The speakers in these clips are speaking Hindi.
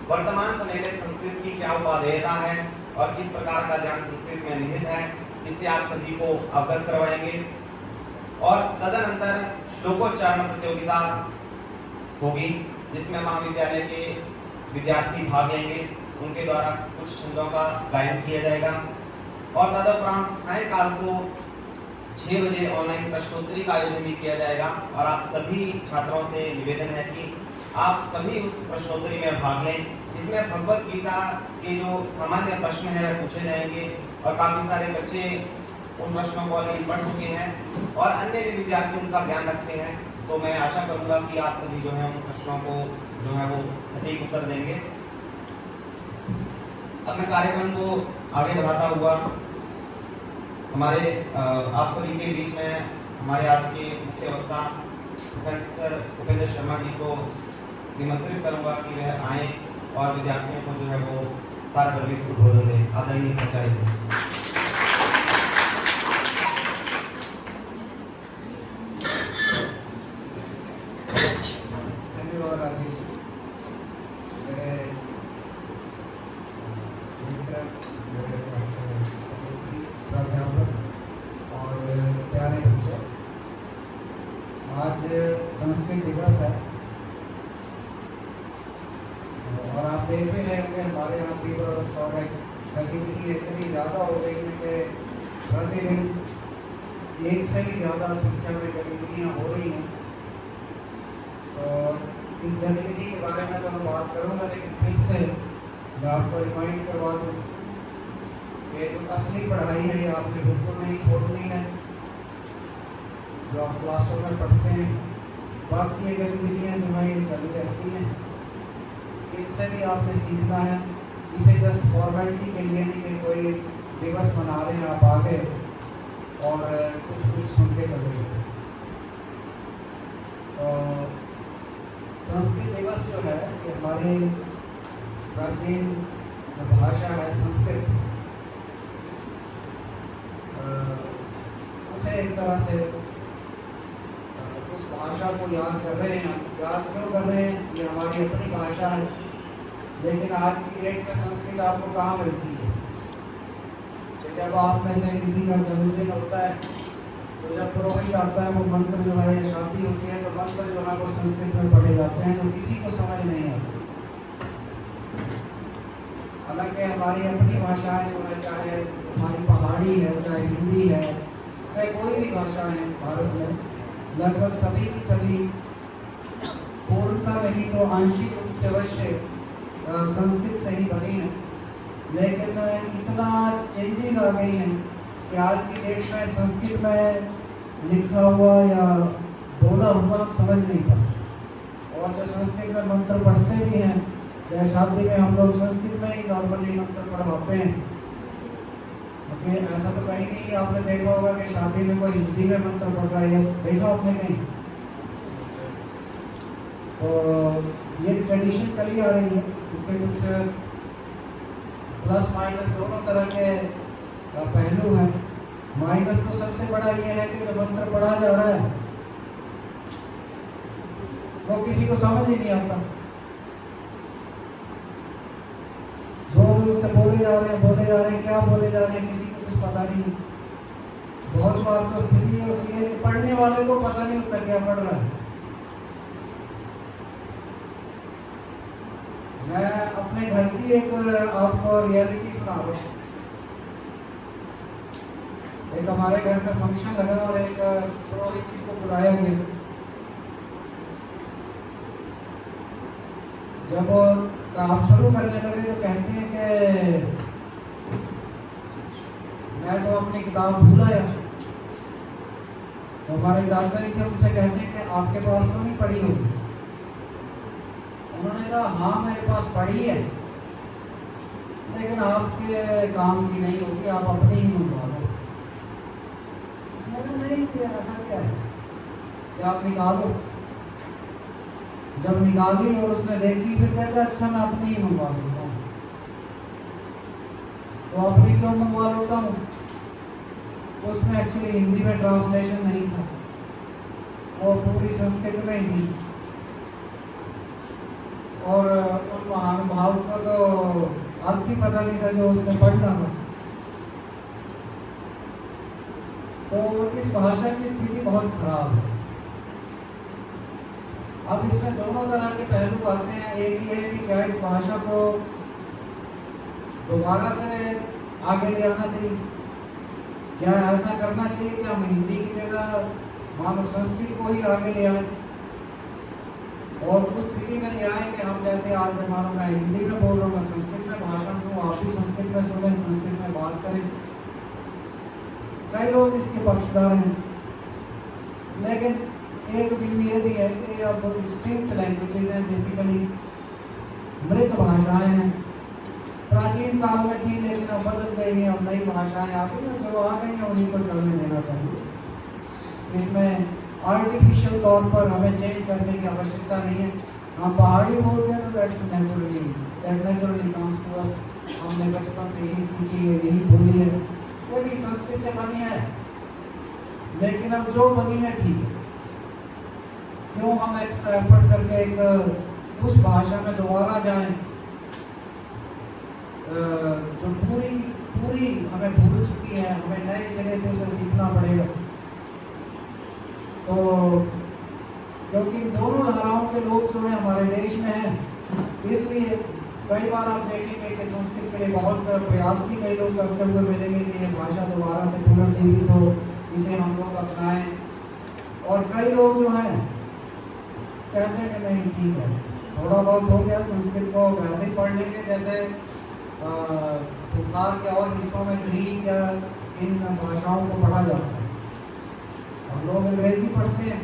वर्तमान समय में संस्कृत की क्या उपादेयता है और किस प्रकार का ज्ञान संस्कृत में निहित है, इससे आप सभी को अवगत करवाएंगे। और तदनंतर श्लोकोच्चारण प्रतियोगिता होगी, जिसमें महाविद्यालय के विद्यार्थी भाग लेंगे, उनके द्वारा कुछ छंदों का गायन किया जाएगा। और तदुपरांत सायंकाल को 6 बजे ऑनलाइन प्रश्नोत्तरी का आयोजन भी किया जाएगा। और आप सभी छात्रों से निवेदन है कि आप सभी उस प्रश्नोत्तरी में भाग लें। इसमें भगवत गीता के जो सामान्य प्रश्न हैं पूछे जाएंगे और काफी सारे बच्चे उन प्रश्नों को ऑलरेडी पढ़ चुके हैं और अन्य भी विद्यार्थी उनका ज्ञान रखते हैं। तो मैं आशा करूंगा कि आप सभी जो है उन प्रश्नों को जो है वो सटीक उत्तर देंगे। अपने कार्यक्रम को आगे बढ़ाता हुआ हमारे आप सभी के बीच में हमारे आज के मुख्य वक्ता प्रोफेसर उपेंद्र शर्मा जी को निमंत्रित करूंगा कि वह आए और विद्यार्थियों को जो है वो सारगर्भित उद्बोधन दें। आदरणीय प्राचार्य जी। धन्यवाद राजेश। मेरे मित्र, मेरे प्राध्यापक और प्यारे बच्चों, आज संस्कृत दिवस है और आप देख भी रहे होंगे हमारे यहाँ दिवस और गतिविधि इतनी ज़्यादा हो गई है कि प्रतिदिन एक से भी ज़्यादा संख्या में गतिविधियाँ हो रही हैं। तो इस गतिविधि के बारे में तो मैं बात करूँगा, लेकिन फिर से मैं आपको रिमाइंड करवा दूँ कि जो असली पढ़ाई है ये आपने बिल्कुल नहीं छोड़नी है, जो आप क्लासों में पढ़ते हैं। बाकी ये गतिविधियाँ जो हैं ये चली रहती हैं, इनसे भी आपने सीखना है। इसे जस्ट फॉर्मेलिटी के लिए नहीं कि कोई दिवस मना रहे हैं आप आगे और कुछ सुन के चले गए। तो संस्कृत दिवस जो है कि हमारी प्राचीन भाषा है संस्कृत, उसे एक तरह से उस भाषा को याद कर रहे हैं। याद क्यों कर रहे हैं? ये हमारी अपनी भाषा है, लेकिन आज की डेट में संस्कृत आपको कहाँ मिलती है? तो जब आप में से किसी का जन्मदिन होता है तो जब पुरोहित आता है वो मंत्र जो है, शादी होती है तो मंत्र जो है वो संस्कृत में पढ़े जाते हैं, तो किसी को समझ नहीं आता। हालांकि हमारी अपनी भाषाएं जो है, चाहे हमारी पहाड़ी है, चाहे हिंदी है, चाहे कोई भी भाषा है भारत में, लगभग सभी की सभी पूर्णतः नहीं तो आंशिक रूप से अवश्य संस्कृत से ही बनी है। लेकिन इतना चेंजेस आ गई हैं कि आज की डेट में संस्कृत में लिखा हुआ या बोला हुआ हम समझ नहीं पाते। और जो संस्कृत में मंत्र पढ़ते भी हैं, जैसे शादी में हम लोग संस्कृत में ही नॉर्मली मंत्र पढ़वाते हैं, क्योंकि ऐसा तो कहीं नहीं आपने देखा होगा कि शादी में कोई हिंदी में मंत्र पढ़ रहा है, देखा आपने कहीं? तो ये ट्रेडिशन चली आ रही है। इसके कुछ प्लस माइनस दोनों तरह के पहलू हैं। माइनस तो सबसे बड़ा ये है कि जो मंत्र पढ़ा जा रहा है वो किसी को समझ ही नहीं आता। जोर से बोले जा रहे हैं, क्या बोले जा रहे हैं किसी को कुछ पता नहीं। बहुत बार तो स्थिति होती है कि पढ़ने वाले को पता नहीं होता क्या पढ़ रहा है। मैं अपने घर की एक आपको रियलिटी सुना रहा हूँ। एक हमारे घर में फंक्शन लगा और एक पुरोहित जी को बुलाया गया। जब काम शुरू करने लगे तो कहते हैं कि मैं तो अपनी किताब भूल आया। तो हमारे चाचा जी थे, उनसे कहते हैं कि आपके पास तो नहीं पढ़ी होगी? उन्होंने कहा हाँ मेरे पास पढ़ी है, लेकिन आपके काम की नहीं होगी, आप अपनी ही मंगवा लो। नहीं किया, ऐसा क्या है कि आप निकालो। जब निकाली और उसने देखी फिर कहता अच्छा मैं अपनी ही मंगवा लेता हूँ। तो अपनी क्यों मंगवा लेता हूँ? उसमें एक्चुअली हिंदी में ट्रांसलेशन नहीं था, वो पूरी संस्कृत में ही थी। और उन महान राम भाव को तो अर्थ ही पता नहीं था जो उसने पढ़ना था। तो इस भाषा की स्थिति बहुत खराब है। अब इसमें दोनों तरह के पहलू आते हैं। एक ये है कि क्या इस भाषा को दोबारा से आगे ले आना चाहिए, क्या ऐसा करना चाहिए कि हम हिंदी की जगह मानो संस्कृत को ही आगे ले आए और उस स्थिति में ले आए कि हम जैसे आज मानो मैं हिंदी में बोल रहा हूँ, मैं संस्कृत में भाषण दूँ, आप भी संस्कृत में सुने, संस्कृत में बात करें। कई लोग इसके पक्षधर हैं, लेकिन एक व्यू ये भी है कि अब एक्सटिंक्ट लैंग्वेजेस हैं, बेसिकली मृत भाषाएं हैं। प्राचीन काल में थी लेकिन अब बदल गई हैं, अब नई भाषाएं आ गई हैं, जो आ गई हैं उन्हीं को चलने देना चाहिए। इसमें आर्टिफिशियल तौर पर हमें चेंज करने की आवश्यकता नहीं है। हम पहाड़ी बोलते हैं तो that naturally comes to us, हमने बचपन से यही सीखी है, यही बोली है, ये भी संस्कृत से बनी है। लेकिन अब जो बनी है ठीक है, क्यों हम एक्स्ट्रा एफर्ट करके एक उस भाषा में दोबारा जाएं जो पूरी की पूरी हमें भूल चुकी है, हमें नए सिरे से उसे सीखना पड़ेगा। तो क्योंकि दोनों धाराओं के लोग जो है हमारे देश में हैं, इसलिए कई बार आप देखेंगे कि संस्कृत के लिए बहुत प्रयास भी कई लोग करते हुए मिलेंगे कि ये भाषा दोबारा से पुनर्जीवित हो, इसे हम लोग अपनाएं। और कई लोग जो हैं कहते हैं कि नहीं ठीक है, थोड़ा बहुत हो गया, संस्कृत को वैसे ही पढ़ लेंगे जैसे संसार के और हिस्सों में ग्रीक या इन भाषाओं को पढ़ा जाता है। हम लोग अंग्रेजी पढ़ते हैं,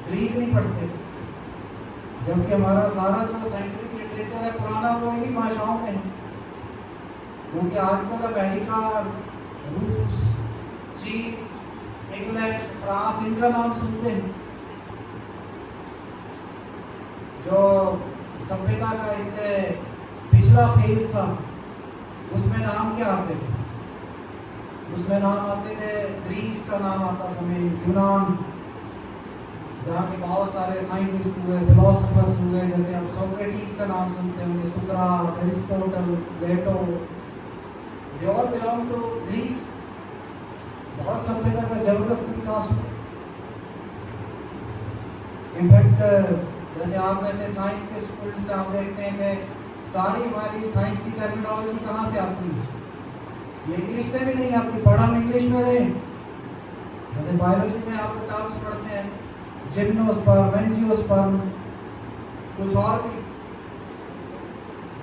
ग्रीक नहीं पढ़ते, जबकि हमारा सारा जो साइंटिफिक लिटरेचर है पुराना वो इन्हीं भाषाओं में है। क्योंकि आजकल अमेरिका, रूस, चीन, इंग्लैंड, फ्रांस, इनका नाम सुनते हैं। जो सभ्यता का इससे पिछला फेज था उसमें नाम क्या आते थे? उसमें नाम आते थे, ग्रीस का नाम आता था, यूनान, जहाँ के बहुत सारे साइंटिस्ट हुए, फिलोसफर्स हुए, जैसे आप सोक्रेटिस का नाम सुनते होंगे, सुकरात, Aristotle, Plato, they all belong to Greece. बहुत सभ्यता का जबरदस्त विकास हुआ। इनफैक्ट जैसे आप में से साइंस के स्टूडेंट से आप देखते हैं कि सारी हमारी साइंस की टर्मिनोलॉजी कहाँ से आती है? ये इंग्लिश से भी नहीं आती, पढ़ा हम इंग्लिश में रहे। जैसे बायोलॉजी में आप टर्म्स पढ़ते हैं, जिम्नोस्पर्म, एंजियोस्पर्म, कुछ और भी,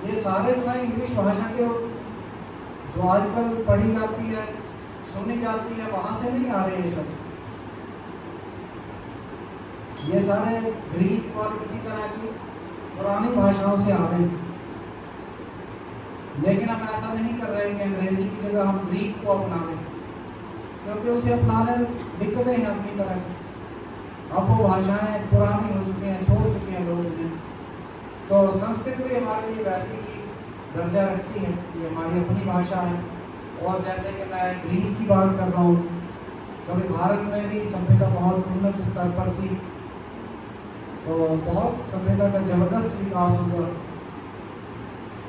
ये सारे जो है इंग्लिश भाषा के जो आजकल पढ़ी जाती है, सुनी जाती है, वहाँ से नहीं आ रहे ये शब्द। ये सारे ग्रीक और इसी तरह की पुरानी भाषाओं से आ रहे हैं। लेकिन हम ऐसा नहीं कर रहे हैं कि अंग्रेजी की जगह हम ग्रीक को अपना लें, क्योंकि उसे अपनाने दिक्कतें हैं अपनी तरह की। अब वो भाषाएं पुरानी हो चुकी हैं, छोड़ चुके हैं लोग उन्हें। तो संस्कृत भी हमारे लिए वैसी ही दर्जा रखती है, ये हमारी अपनी भाषा है। और जैसे कि मैं ग्रीस की बात कर रहा हूँ, क्योंकि भारत में भी सभ्यता बहुत उन्नत स्तर पर थी, तो बहुत सभ्यता का जबरदस्त विकास हुआ।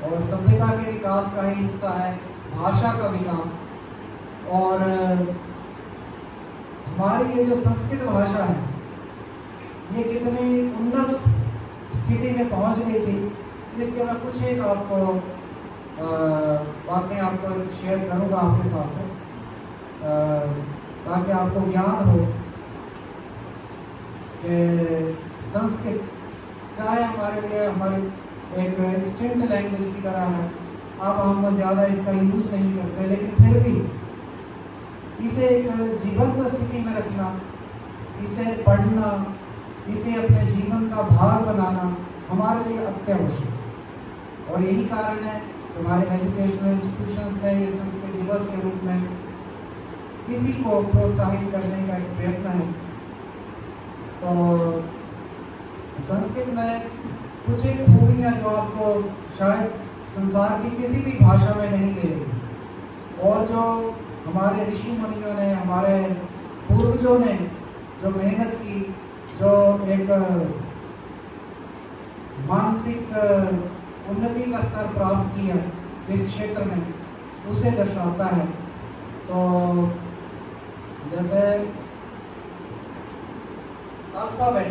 और सभ्यता के विकास का ही हिस्सा है भाषा का विकास। और हमारी ये जो संस्कृत भाषा है, ये कितनी उन्नत स्थिति में पहुंच गई थी, इसके मैं कुछ एक आपको बातें आपको शेयर करूंगा आपके साथ, ताकि आपको ज्ञान हो कि संस्कृत चाहे हमारे लिए हमारी एक एक्सटेंट लैंग्वेज की तरह है। अब हम ज़्यादा इसका यूज़ नहीं करते, लेकिन फिर भी इसे एक जीवंत स्थिति में रखना, इसे पढ़ना, इसे अपने जीवन का भाग बनाना हमारे लिए अत्यावश्यक। और यही कारण है कि हमारे एजुकेशनल इंस्टीट्यूशंस में ये संस्कृत दिवस के रूप में इसी को प्रोत्साहित करने का एक प्रयत्न है। तो संस्कृत में कुछ एक खूबियाँ जो आपको शायद संसार की किसी भी भाषा में नहीं मिलेगी, और जो हमारे ऋषि मुनियों ने, हमारे पूर्वजों ने जो मेहनत की, जो एक मानसिक उन्नति का स्तर प्राप्त किया इस क्षेत्र में, उसे दर्शाता है। तो जैसे अल्फाबेट,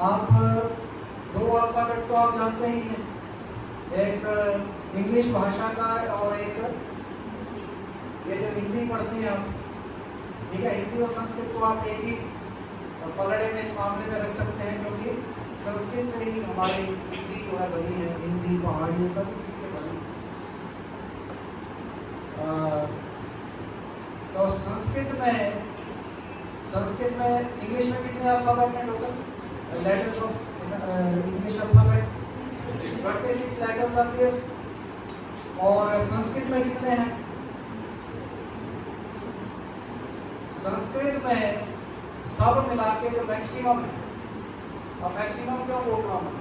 आप दो अल्फाबेट तो आप जानते ही हैं, एक इंग्लिश भाषा का है और एक ये जो हिंदी पढ़ते हैं आप, ठीक है, हिंदी और संस्कृत को आप एक ही पलड़े में इस मामले में रख सकते हैं, क्योंकि संस्कृत से ही हमारी हिंदी जो है बनी है, हिंदी पहाड़ी सब इसी से बनी। तो संस्कृत में इंग्लिश में कितने अल्फाबेट हैं total? Letters of English alphabet 26 letters आते हैं, और संस्कृत में कितने हैं? संस्कृत में सब मिला के जो मैक्सिमम है, और मैक्सिमम क्यों बोल रहा हूँ,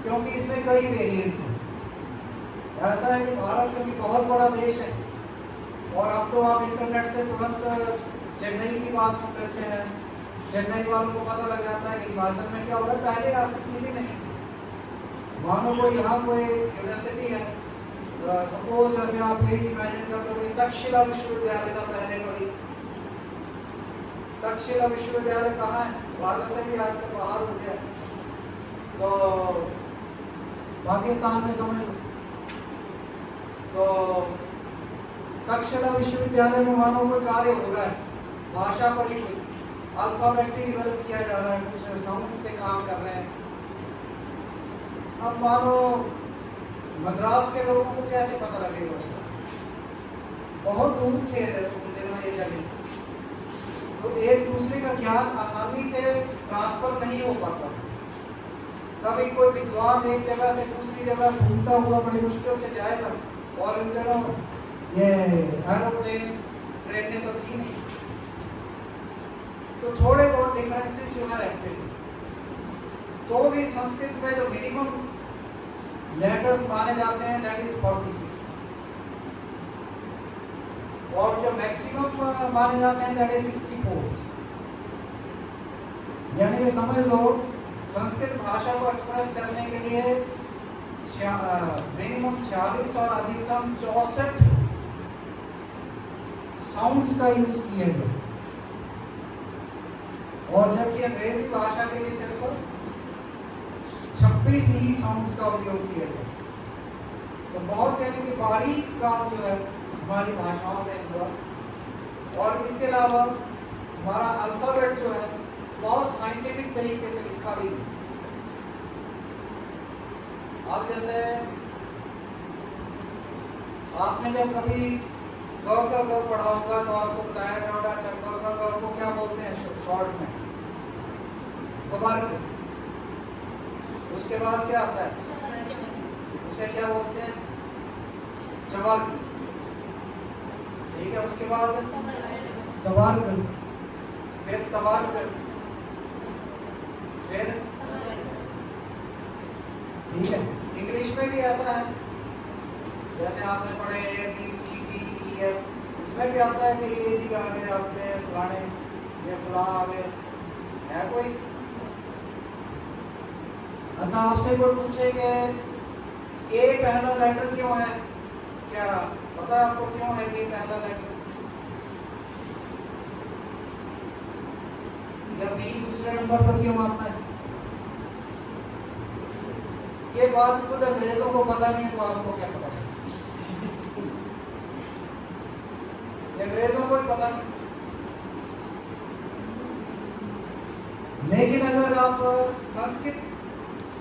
क्योंकि इसमें कई वेरिएंट्स हैं। ऐसा है कि भारत भी बहुत बड़ा देश है, और अब तो आप इंटरनेट से तुरंत चेन्नई की बात सुन लेते हैं, चेन्नई वालों को पता लग जाता है कि हिमाचल में क्या हो रहा है। पहले ऐसी स्थिति नहीं थी। मानो कोई यहाँ कोई यूनिवर्सिटी है, सपोज जैसे आप यही इमेजिन कर लो, तक्षशिला विश्वविद्यालय था पहले कोई। तक्षशिला विश्वविद्यालय कहाँ है? भारत से भी आज तक बाहर हो गया, तो पाकिस्तान में समझ लो। तो तक्षशिला विश्वविद्यालय में मानो कोई कार्य हो रहा है, भाषा पर ही कोई अल्फाबेट डेवलप किया जा रहा है, कुछ साउंड्स पे काम कर रहे हैं। अब मानो मद्रास के लोगों को कैसे पता लगेगा उसका? बहुत दूर थे ये जगह, तो एक दूसरे का ज्ञान आसानी से ट्रांसफर नहीं हो पाता। कभी कोई विद्वान एक जगह से दूसरी जगह घूमता हुआ बड़ी मुश्किल से जाएगा, और इन दिनों ये एरोप्लेन ट्रेनें तो थी नहीं, तो थोड़े बहुत डिफरेंसेस जो है रहते थे। तो भी संस्कृत में जो मिनिमम लेटर्स माने जाते हैं दैट इज 46, और जो मैक्सिमम माने जाते हैं दैट इज 64। यानी ये समझ लो, संस्कृत भाषा को एक्सप्रेस करने के लिए मिनिमम 46 और अधिकतम 64 साउंड्स का यूज किया गया, और जबकि अंग्रेजी भाषा के लिए सिर्फ 26 ही साउंड्स का उपयोग किया गया। तो बहुत यानी कि बारीक काम जो है हमारी भाषाओं में हुआ। और इसके अलावा हमारा अल्फाबेट जो है बहुत साइंटिफिक तरीके से लिखा भी है। अब जैसे आपने जब कभी ग का ग पढ़ा होगा तो आपको बताया गया होगा ग का ग को क्या बोलते हैं शॉर्ट में? वर्ग। उसके बाद क्या आता है? उसे क्या बोलते हैं? चवर्ग। ठीक है, उसके बाद तवर्ग, फिर तवर्ग, फिर ठीक है। इंग्लिश में भी ऐसा है, जैसे आपने पढ़े ABCDEF, इसमें भी आता है कि ये जी आगे आपके फलाने ये फला आगे है कोई। अच्छा, आपसे कोई पूछे कि ए पहला लेटर क्यों है, क्या पता है आपको क्यों है ए पहला लेटर, या बी दूसरे नंबर पर क्यों आता है? ये बात खुद अंग्रेजों को पता नहीं तो आपको क्या पता है? अंग्रेजों को ही पता नहीं। लेकिन अगर आप संस्कृत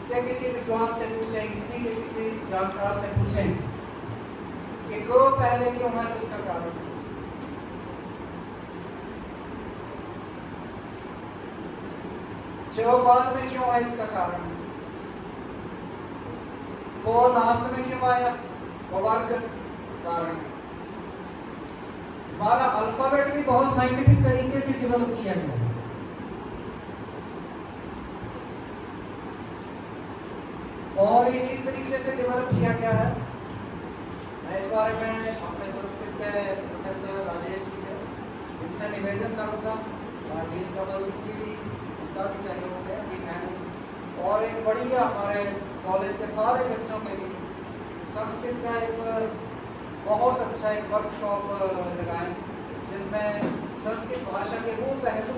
के किसी विद्वान से पूछें, हिंदी के किसी जानकार से पूछें कि गो पहले क्यों है, तो इसका कारण चो बाद में क्यों है, इसका कारण को लास्ट में क्यों आया, वो वर्ग कारण है। हमारा अल्फाबेट भी बहुत साइंटिफिक तरीके से डेवलप किया गया है। और ये किस तरीके से डेवलप किया गया है, मैं इस बारे में अपने संस्कृत के प्रोफेसर राजेश जी से इनसे निवेदन करूंगा, डील कमल जी की भी उनका भी सहयोग है और एक बढ़िया हमारे कॉलेज के सारे बच्चों के लिए संस्कृत का एक बहुत अच्छा एक वर्कशॉप लगाएं, जिसमें संस्कृत भाषा के वो पहलू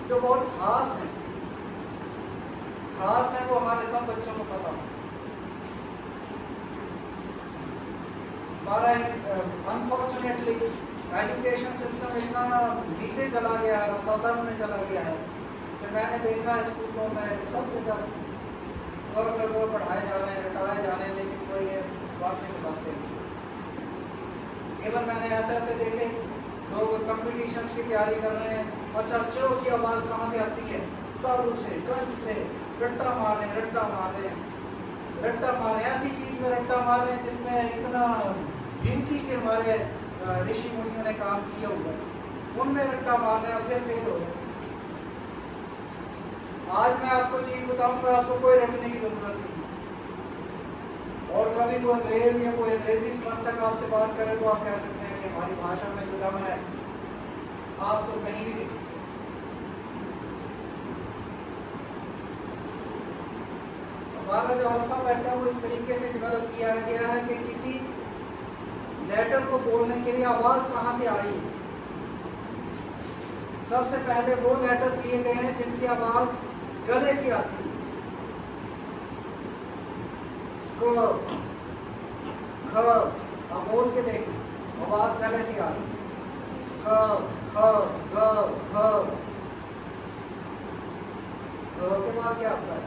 जो बहुत खास हैं वो हमारे सब बच्चों को पता हो। हमारा अनफॉर्चुनेटली एजुकेशन सिस्टम इतना नीचे चला गया है, रसौदर में चला गया है, जो मैंने देखा है स्कूलों में सब जगह पढ़ाए जा रहे हैं, रटाए जा रहे हैं, लेकिन कोई ये बात नहीं बताते। केवल मैंने ऐसे देखे लोग कंपटीशंस की तैयारी कर रहे हैं, अच्छा चो की आवाज़ कहाँ से आती है, तालू से, कंठ से, रट्टा मार रहे ऐसी चीज़ में रट्टा मार रहे हैं जिसमें इतना भिंकी से हमारे ऋषि मुनियों ने काम किया हुआ है, उनमें रट्टा मार रहे हैं और फिर फेल हो रहे। आज मैं आपको चीज़ बताऊंगा, आपको कोई रटने की जरूरत नहीं। और कभी कोई अंग्रेज या कोई अंग्रेजी समर्थक आपसे बात करे तो आप कह सकते हैं कि हमारी भाषा में जो दम है आप तो कहीं भी नहीं। हमारा जो अल्फाबेट है वो इस तरीके से डेवलप किया गया है कि किसी लेटर को बोलने के लिए आवाज कहाँ से आ रही है। सबसे पहले वो लेटर्स लिए गए हैं जिनकी आवाज गले से आती है। क ख, अब बोल के देखिए आवाज गले से आ रही है। ख ख ग घ, के बाद क्या आता है?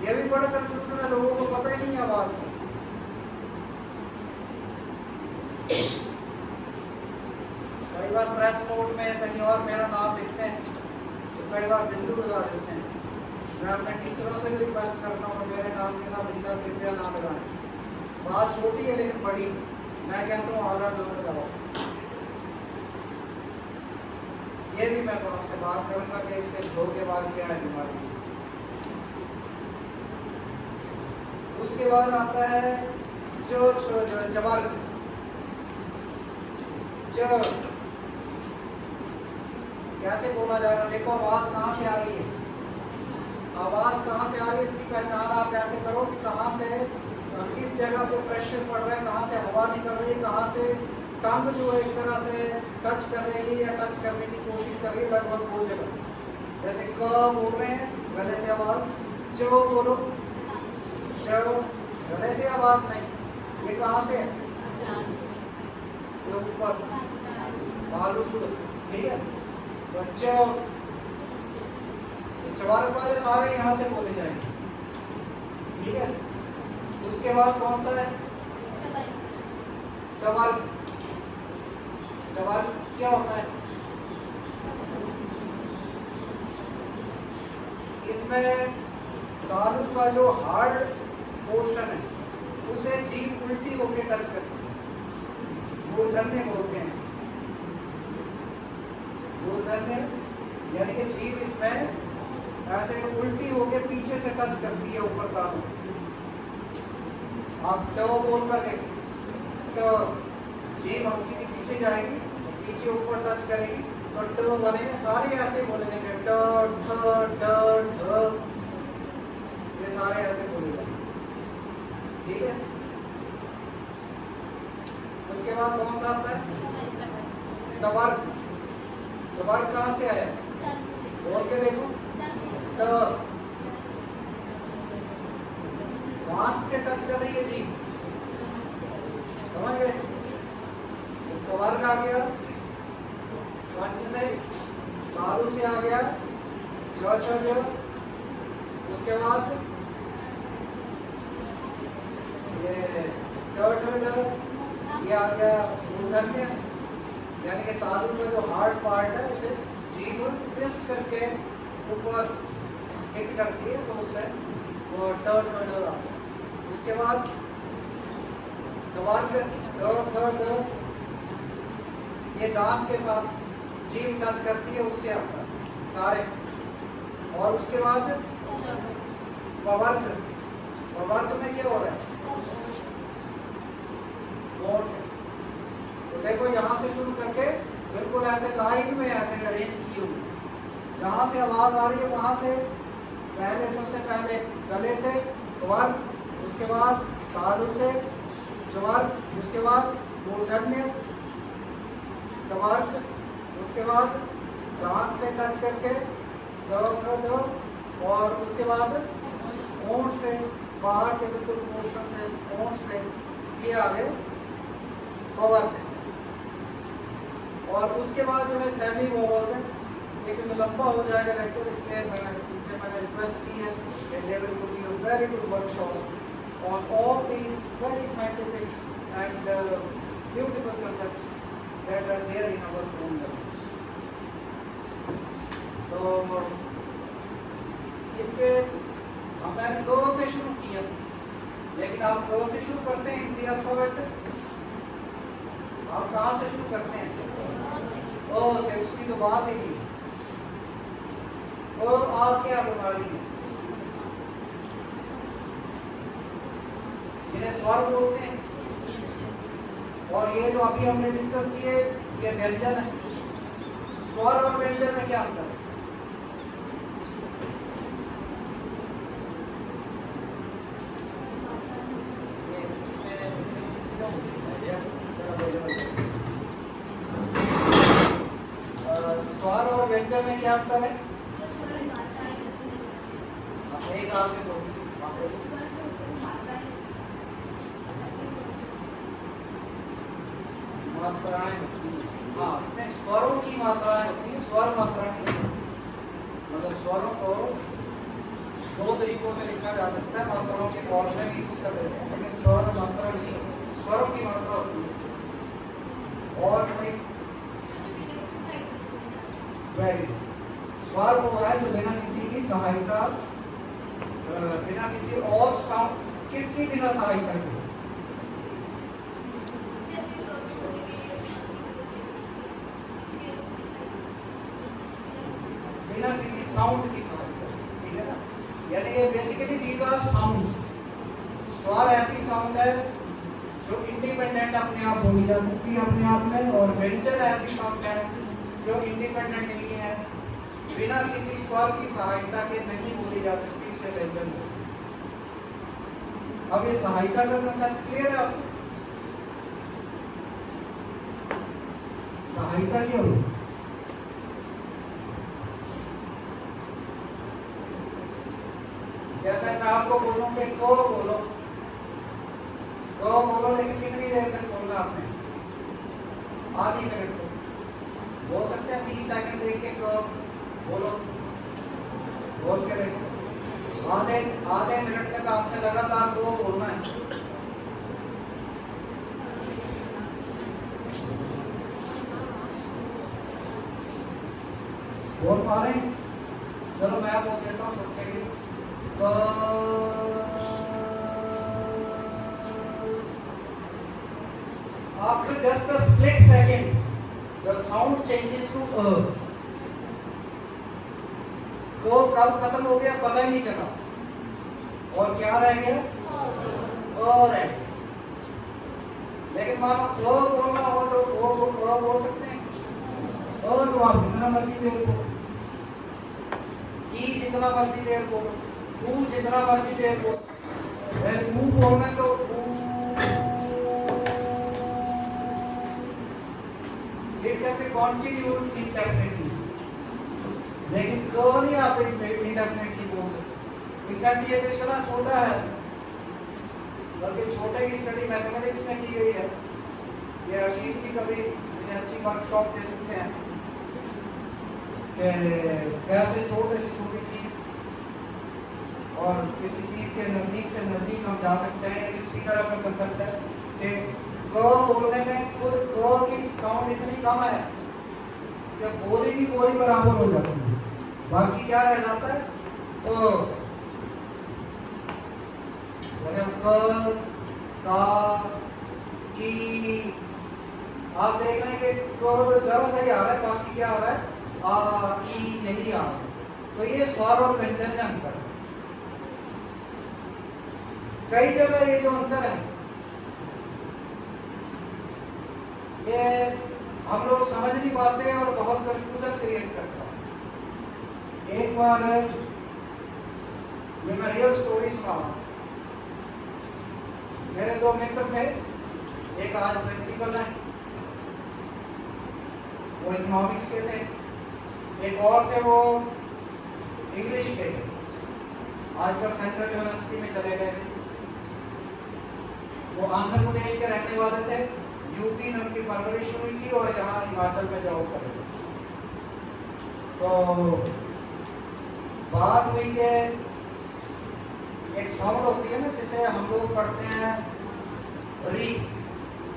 ये भी बड़ा कंफ्यूजन है, लोगों को पता ही नहीं है आवाज का। कई बार प्रेस नोट में कहीं और मेरा नाम लिखते हैं तो कई बार बिंदु लगा देते हैं। मैं अपने टीचरों से भी रिक्वेस्ट करता हूँ मेरे नाम के साथ इनका कृपया ना लगाएं। बात छोटी है लेकिन बड़ी, मैं कहता हूँ आधा जोर लगाओ। ये भी मैं आपसे बात करूंगा कि इसके दो के बाद क्या है बीमारी। उसके बाद आता है जवर्ग। कैसे बोला जाएगा? देखो आवाज कहाँ से आ रही है, आवाज कहाँ से आ रही है इसकी पहचान आप ऐसे करो कि कहाँ से किस जगह पे प्रेशर पड़ रहा है, कहाँ से हवा निकल रही है, कहाँ से टंग जो है एक तरह से टच कर रही है या टच करने की कोशिश कर रही है, लगभग दो जगह। जैसे क बोल रहे हैं गले से आवाज, चो बोलो चो, गले से आवाज नहीं, ये कहाँ से है? ऊपर बालू, ठीक है। बच्चों चवारक वाले सारे यहाँ से बोले जाएंगे, ठीक है। उसके बाद कौन सा है? टवर्ग। टवर्ग क्या होता है? इसमें तालु का जो हार्ड पोर्शन है उसे जीभ उल्टी होके टच करती है, मूर्धन्य बोलते हैं। मूर्धन्य यानी कि जीभ इसमें ऐसे उल्टी होके पीछे से टच करती है ऊपर तालु। आप ट बोल कर तो जीभ हल्की सी पीछे जाएगी, पीछे ऊपर टच करेगी तो ट बनेंगे, सारे ऐसे बोलेंगे ट ठ ड ढ, ये सारे ऐसे बोलेंगे, ठीक है। उसके बाद कौन सा आता है? तवर्ग। तवर्ग कहाँ से आया? बोल के देखो। कान से टच कर रही है जीभ, समझ गए? तवर्ग आ गया, कंठ से, तालु से आ गया ज छ ज। उसके बाद ये ट ठ ड, ये आ गया मूर्धन्य यानी कि तालु में जो हार्ड पार्ट है उसे जीभ ट्विस्ट करके ऊपर हिट करती है तो उससे वो ट ठ ड आता है। उसके बाद तवर्ग ड थ ड, ये दांत के साथ जीभ टच करती है उससे आता है सारे। और उसके बाद पवर्ग। पवर्ग में क्या हो रहा है? तो देखो यहाँ से शुरू करके बिल्कुल ऐसे लाइन में ऐसे अरेंज की हुई, जहाँ से आवाज आ रही है वहां से पहले सबसे पहले गले से कवर, उसके बाद तालु से ज्वर, उसके बाद मूर्धन्य कवर, उसके बाद दांत से टच करके दो, और उसके बाद होंठ से बाहर के बिल्कुल पोर्शन से होंठ से ये आगे कवर, और उसके बाद जो है सेमी वोवल्स है, लेकिन लंबा हो जाएगा लेक्चर, इसलिए मैंने रिक्वेस्ट की है कि there will be a very good workshop on all these very scientific and beautiful concepts that are there in our own language. तो इसके मैंने ग से शुरू किया, लेकिन आप ग से शुरू करते हैं हिंदी अल्फाबेट, आप कहाँ से शुरू करते हैं? ओ से, उसकी तो बात ही नहीं। और आ क्या प्रणाली है, इन्हें स्वर बोलते हैं, और ये जो अभी हमने डिस्कस किए ये व्यंजन है। स्वर और व्यंजन में क्या अंतर है? स्वर और व्यंजन में क्या अंतर है? एक आपसे मात्राएं, हाँ, इतने स्वरों की मात्राएं होती है, स्वर मात्राएं, मतलब स्वरों को दो तरीकों से लिखा जा सकता है, मात्राओं के फॉर्म में भी यूज कर देते हैं, लेकिन स्वर मात्रा नहीं, स्वरों की मात्रा होती है। और वेरी स्वर वो है जो बिना किसी की सहायता, बिना किसी और साउंड, किसकी बिना सहायता के, बिना किसी साउंड की सहायता, ठीक है ना? यानी ये बेसिकली दीज आर साउंड्स। स्वर ऐसी साउंड है जो इंडिपेंडेंट अपने आप बोली जा सकती है अपने आप में, और व्यंजन ऐसी साउंड है जो इंडिपेंडेंट नहीं है, बिना किसी स्वर की सहायता के नहीं बोली जा सकती, उसे व्यंजन। अब ये सहायता का कंसेप्ट क्लियर है आपको? सहायता क्या होगी? जैसे मैं आपको बोलूं कि को बोलो, लेकिन कितनी देर तक बोलना आपने? आधी मिनट तक बोल सकते हैं, 30 सेकंड लेके को बोलो, बोल के देखो, आधे मिनट तक आपने लगातार को बोलना है। बोल पा रहे हैं? चलो मैं बोल देता हूँ सबके लिए। After just a split second, the sound changes to a. को कब खत्म हो गया पता ही नहीं चला, और क्या रह गया? और है। लेकिन मानो ओ बोलना हो तो ओ बोल सकते हैं, ओ तो आप जितना मर्जी देर बोलो, ई जितना मर्जी देर बोलो, ऊ जितना मर्जी देर बोलो, ऊ बोलना तो इट कैन बी कॉन्टिन्यूड इंडेफिनिटली, लेकिन को नहीं आप इंडेफिनिटली बोल सकते। इंडेफिनिटली ये तो इतना छोटा है, बल्कि छोटे की स्टडी मैथमेटिक्स में की गई है। ये आशीष जी कभी अच्छी वर्कशॉप दे सकते हैं कि कैसे छोटे से छोटी चीज और किसी चीज के नजदीक से नजदीक हम जा सकते हैं। इसी तरह का कंसेप्ट है कि क बोलने में खुद क की साउंड इतनी कम है कि बोली की बोली बराबर हो जाती है, बाकी क्या रह जाता है? तो क, का, की, आप देख रहे हैं कि क तो जरा सा ही आ रहा है, बाकी क्या आ रहा है? आ, ई नहीं आ रहा। तो ये स्वर और व्यंजन में अंतर है। कई जगह ये जो अंतर है ये हम लोग समझ नहीं पाते और बहुत कंफ्यूजन क्रिएट करता है। एक बार ये मैं रियल स्टोरी सुनाऊं। मेरे दो मित्र थे, एक आज प्रिंसिपल है, वो इकोनॉमिक्स के थे, एक और थे वो इंग्लिश के थे, आजकल सेंट्रल यूनिवर्सिटी में चले गए थे। वो आंध्र प्रदेश के रहने वाले थे, यूपी में उनकी परवरिश हुई थी और यहाँ हिमाचल में जॉब कर रहे थे। तो बात हुई कि एक साउंड होती है ना, जिसे हम लोग पढ़ते हैं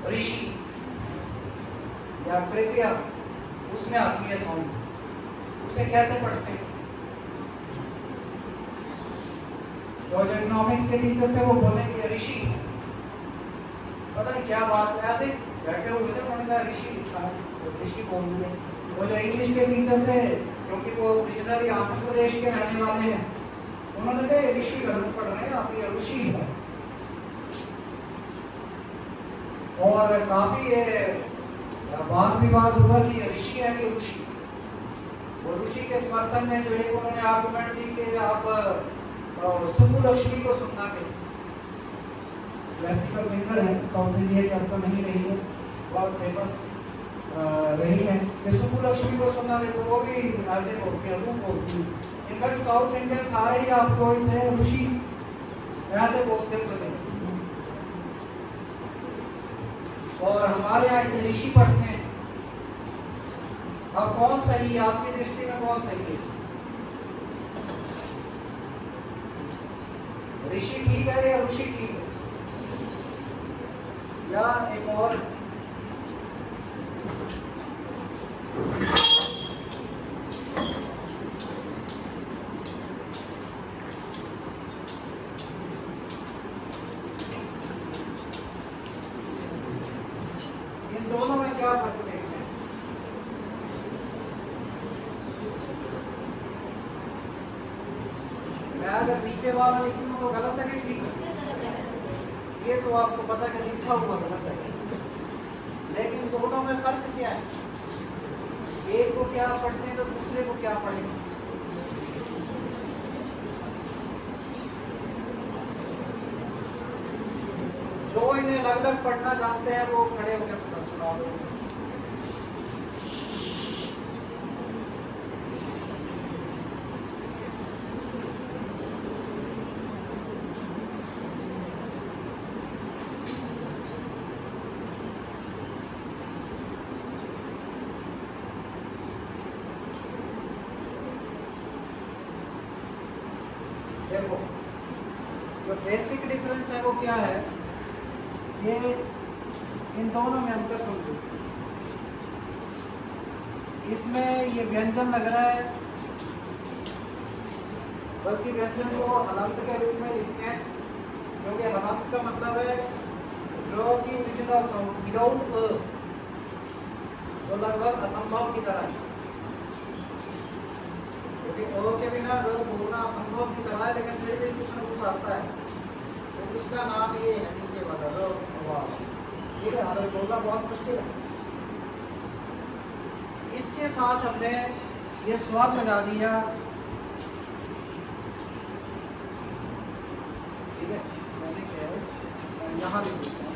ऋषि या कृपया, उसमें आती है साउंड, उसे कैसे पढ़ते हैं? तो जो इकोनॉमिक्स के टीचर थे वो बोले कि ऋषि, पता नहीं क्या बात, ऐसे बैठे हुए थे, उन्होंने कहा ऋषि बोल दिए। वो जो इंग्लिश के टीचर थे, क्योंकि वो ओरिजिनली आंध्र प्रदेश के रहने वाले हैं, उन्होंने कहा ऋषि गलत पढ़ रहे हैं आप, ये ऋषि है। और काफी वाद विवाद हुआ कि ये ऋषि है कि ऋषि। वो ऋषि के समर्थन में जो है उन्होंने आर्गुमेंट दी कि आप सुब्बुलक्ष्मी को सुनना के क्लासिकल सिंगर है, साउथ इंडिया की, अब तो नहीं रही है, बहुत फेमस रही है, कि सुब्बुलक्ष्मी को सुनना के, तो वो भी ऐसे बोलते हैं, रूप बोलती है। इनफैक्ट साउथ इंडियन सारे ही आपको इसे ऋषि ऐसे बोलते हुए। और हमारे यहाँ इसे ऋषि पढ़ते हैं। अब कौन सही है आपकी दृष्टि में, कौन सही है? ऋषि ठीक है या ऋषि ठीक है? या एक और इन दोनों में क्या फर्क देखते हैं? मैं अगर नीचे वाला लिखूं तो गलत है कि ठीक है? ये तो आपको पता है कि लिखा हुआ गलत है, लेकिन दोनों में फर्क क्या है? एक को क्या पढ़ते हैं तो दूसरे को क्या पढ़ेंगे? जो इन्हें अलग अलग पढ़ना जानते हैं वो खड़े होकर सुना दो। देखो, जो बेसिक डिफरेंस है वो क्या है? ये इन दोनों में अंतर समझो। इसमें ये व्यंजन लग रहा है, बल्कि व्यंजन को हलंत के रूप में लिखते हैं, क्योंकि हलंत का मतलब है ड्रॉ की ओरिजिनल साउंड विदाउट अ, जो लगभग असंभव की तरह है, क्योंकि ओ के बिना रो बोलना असंभव की तरह है, लेकिन फिर भी कुछ न कुछ आता है, तो उसका नाम ये है नीचे वाला रो आवाज। ठीक है, हमें बोलना बहुत मुश्किल है। इसके साथ हमने ये स्वर लगा दिया, ठीक है, मैंने क्या है यहाँ भी बोलता हूँ।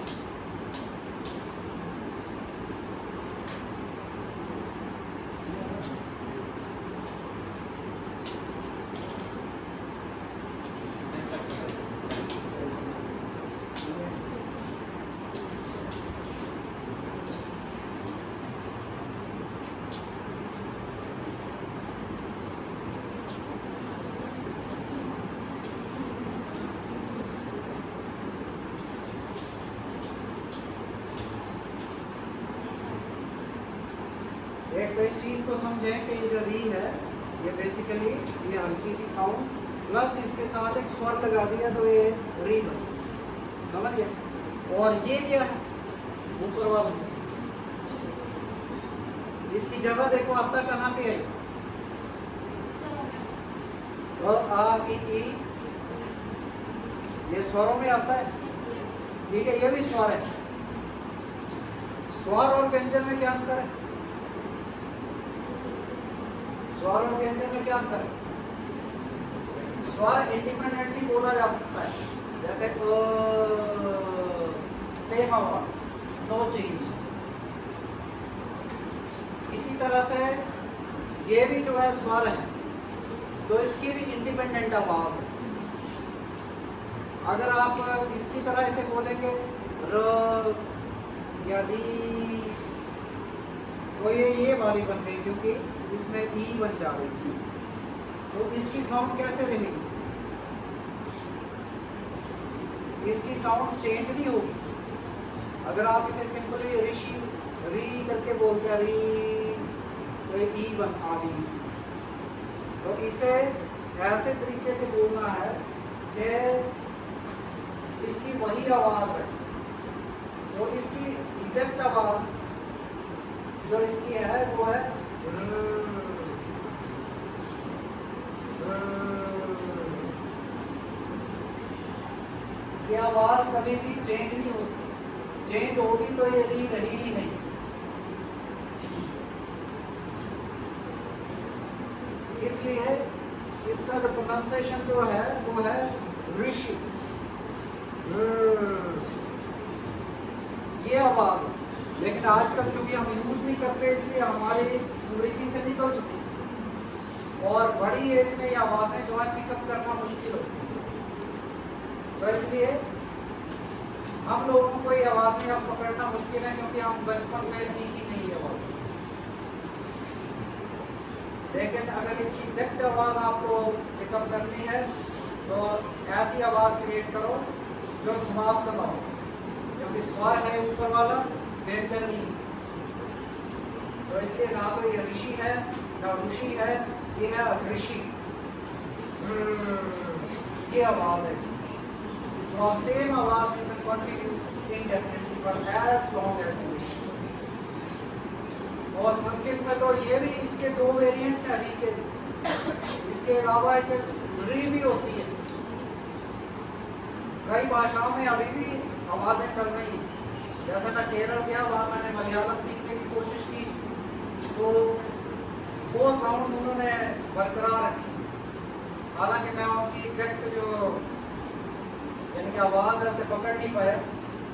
एक तो इस चीज को समझें कि ये जो री है, ये बेसिकली ये हल्की सी साउंड प्लस इसके साथ एक स्वर लगा दिया तो ये री बन, समझ गए? और ये क्या है? ऊपर वाला, इसकी जगह देखो आता कहाँ पे आई? और आ ई, ये स्वरों में आता है, ठीक है, ये भी स्वर है। स्वर और व्यंजन में क्या अंतर है? स्वर और व्यंजन में क्या अंतर है? स्वर इंडिपेंडेंटली बोला जा सकता है, जैसे सेम आवाज, नो चेंज। इसी तरह से ये भी जो है स्वर है, तो इसकी भी इंडिपेंडेंट आवाज है। अगर आप इसकी तरह ऐसे बोलेंगे र या री, तो ये वाली बन गई क्योंकि इसमें ई बन जा रही है, तो इसकी साउंड कैसे रहेगी? इसकी साउंड चेंज नहीं होगी। अगर आप इसे सिंपली ऋषि री करके बोलते हैं री, तो ये ई बन आ गई। तो इसे ऐसे तरीके से बोलना है कि इसकी वही आवाज है, तो इसकी एग्जैक्ट आवाज जो इसकी है वो है ये आवाज कभी भी चेंज नहीं होती। चेंज होगी तो ये री रही ही नहीं। इसलिए इसका जो प्रोनाउंसिएशन जो है वो है ऋषि, ये आवाज है। लेकिन आजकल क्योंकि हम यूज नहीं करते इसलिए हमारी स्मृति से निकल चुकी, और बड़ी एज में ये आवाजें जो है पिकअप करना मुश्किल होती है। तो इसलिए हम लोगों को ये आवाजें अब पकड़ना मुश्किल है, क्योंकि हम बचपन में सीखी नहीं है आवाज। लेकिन अगर इसकी एग्जैक्ट आवाज आपको पिकअप करनी है तो ऐसी आवाज क्रिएट करो जो समाप्त ना हो, क्योंकि स्वर है ऊपर वाला, व्यंजन नहीं। तो इसलिए ना तो ये ऋषि है ना ऋषि है, ये है ऋषि। ये आवाज है। तो सेम आवाज you can continue indefinitely for as long as you wish। और संस्कृत में तो ये भी इसके दो वेरिएंट्स हैं री के। इसके अलावा एक री भी होती है। कई भाषाओं में अभी भी आवाजें चल रही हैं। जैसे मैं केरल गया, वहाँ मैंने मलयालम सीखने की कोशिश की, तो वो साउंड उन्होंने बरकरार रखी। हालांकि मैं उनकी एग्जैक्ट जो यानी कि आवाज़ है उसे पकड़ नहीं पाया,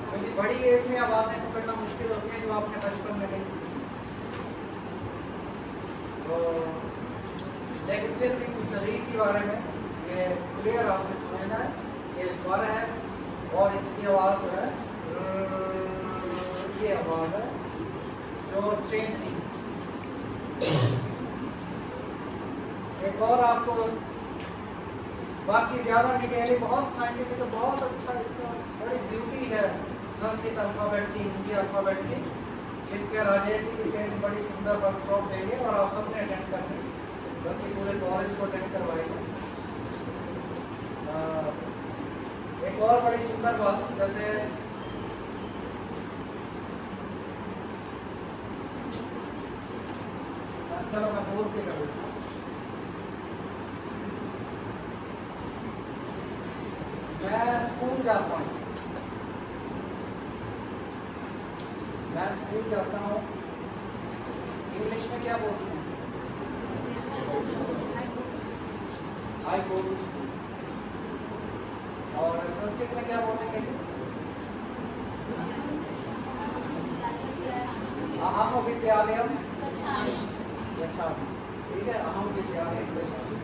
क्योंकि बड़ी एज में आवाज़ें पकड़ना मुश्किल होती है जो आपने बचपन में नहीं सीखी। तो लेकिन फिर भी उस री के बारे में ये क्लियर आपने समझना है, ये स्वर है और इसकी आवाज़ जो है ये आवाज़ है जो चेंज नहीं। एक और आपको बाकी ज़्यादा डिटेल बहुत साइंटिफिक, बहुत अच्छा इसका बड़ी ब्यूटी है संस्कृत अल्फ़ाबेट की, हिंदी अल्फ़ाबेट की। इसके राजेश जी किसी बड़ी सुंदर वर्कशॉप देंगे और आप सबने अटेंड करने, बल्कि पूरे कॉलेज को अटेंड करवाएंगे। एक और बड़ी सुंदर बात, जैसे चलो मैं बोल के कर देता हूँ। मैं स्कूल जाता हूँ, इंग्लिश में क्या बोलते हैं? आई गो टू स्कूल। और संस्कृत में क्या बोलते हैं? अहम विद्यालयम गच्छामि। ठीक है, अहम विद्यालयम गच्छामि।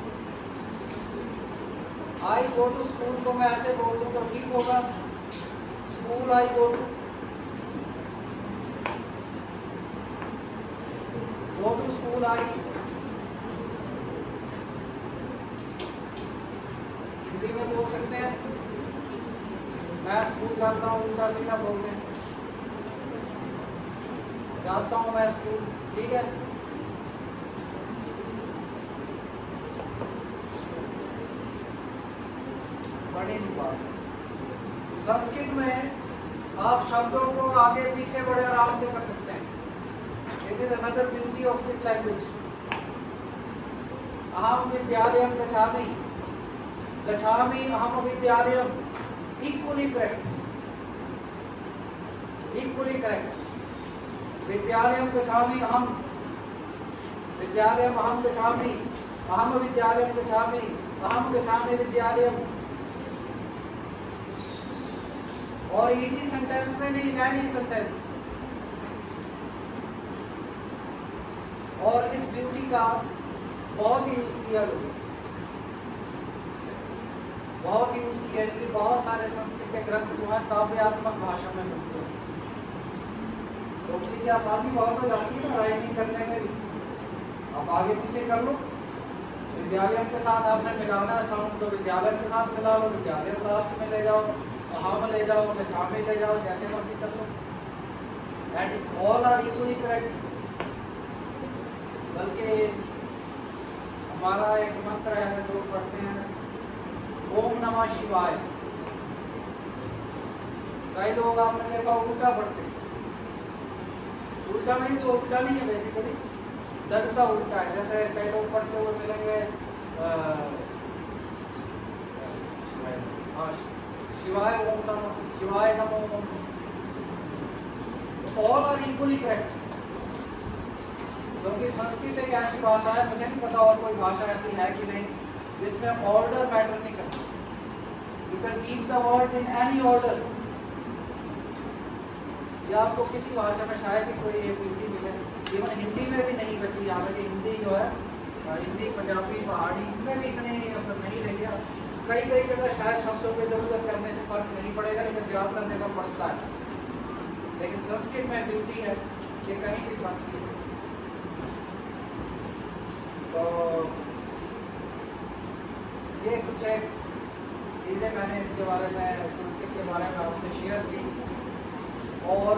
आई गो टू स्कूल को मैं ऐसे बोल दूं तो ठीक होगा, school I go to school I. Hindi में बोल सकते हैं, मैं स्कूल जाता हूँ, उल्टा सीधा बोलते हैं, जाता हूँ मैं स्कूल। ठीक है, बड़ी बात। संस्कृत में आप शब्दों को आगे पीछे बड़े आराम से कर सकते हैं। This is another beauty of this language. अहम विद्यालयम गच्छामि, गच्छामि अहम Vidyalayam, equally correct, equally correct. Vidyalayam गच्छामि अहम, विद्यालयम अहम गच्छामि, अहम विद्यालयम गच्छामि, अहम गच्छामि विद्यालयम। और इसी सेंटेंस में नहीं, एनी सेंटेंस। और इस ब्यूटी का बहुत ही यूज किया लोग, बहुत ही यूज किया, इसलिए बहुत सारे संस्कृत के ग्रंथ जो है काव्यात्मक भाषा में मिलते हैं। तो इससे आसानी बहुत हो जाती है ना राइटिंग करने में भी। अब आगे पीछे कर लो, विद्यालय के साथ आपने मिलाना है साउंड, तो विद्यालय के साथ मिला लो, विद्यालय लास्ट में ले जाओ, हम ले जाओ, गच्छामि ले जाओ, जैसे मर्जी कर लो, and all are equally correct. बल्कि हमारा एक मंत्र है जो पढ़ते हैं, ओम नमः शिवाय। कई लोग आपने देखा उल्टा पढ़ते, उल्टा नहीं तो उल्टा नहीं है, बेसिकली लगता उल्टा है। जैसे कई लोग पढ़ते हुए मिलेंगे शिवाय ओम नमः, शिवाय नमो ओम। ऑल आर इक्वली करेक्ट, क्योंकि संस्कृत एक ऐसी भाषा है, मुझे नहीं पता और कोई भाषा ऐसी है कि नहीं जिसमें ऑर्डर मैटर नहीं करता। You can keep the words in any order. या आपको किसी भाषा में शायद ही कोई एक ब्यूटी मिले, इवन हिंदी में भी नहीं बची। हालांकि हिंदी जो है, हिंदी पंजाबी पहाड़ी, इसमें भी इतने नहीं रही है। कई कई जगह शायद शब्दों को इधर उधर करने से फर्क नहीं पड़ेगा, लेकिन ज़्यादातर जगह पड़ता है। लेकिन संस्कृत में ब्यूटी है कि कहीं भी फर्क नहीं। तो ये कुछ एक चीज़ें मैंने इसके बारे में, संस्कृत के बारे में आपसे शेयर की। और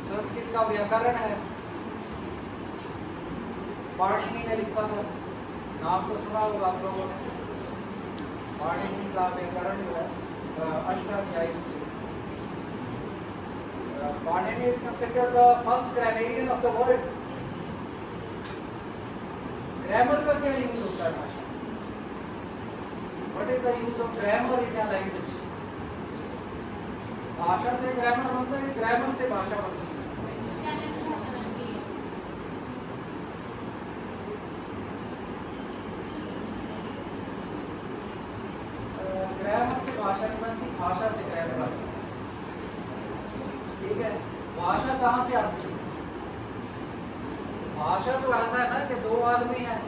संस्कृत का व्याकरण है, पाणिनि ने लिखा था, नाम तो सुना होगा आप लोगों ने। पाणिनि का व्याकरण जो है Ashtadhyayi. Panini is considered the first grammarian of the world. Grammar का क्या यूज होता है भाषा? What is the use of grammar in a language? भाषा से ग्रामर बनता है, ग्रामर से भाषा बनती है? ग्रामर से भाषा नहीं बनती, भाषा से ग्रामर बनती है। ठीक है, भाषा कहाँ से आती है? भाषा तो ऐसा है ना कि दो आदमी हैं,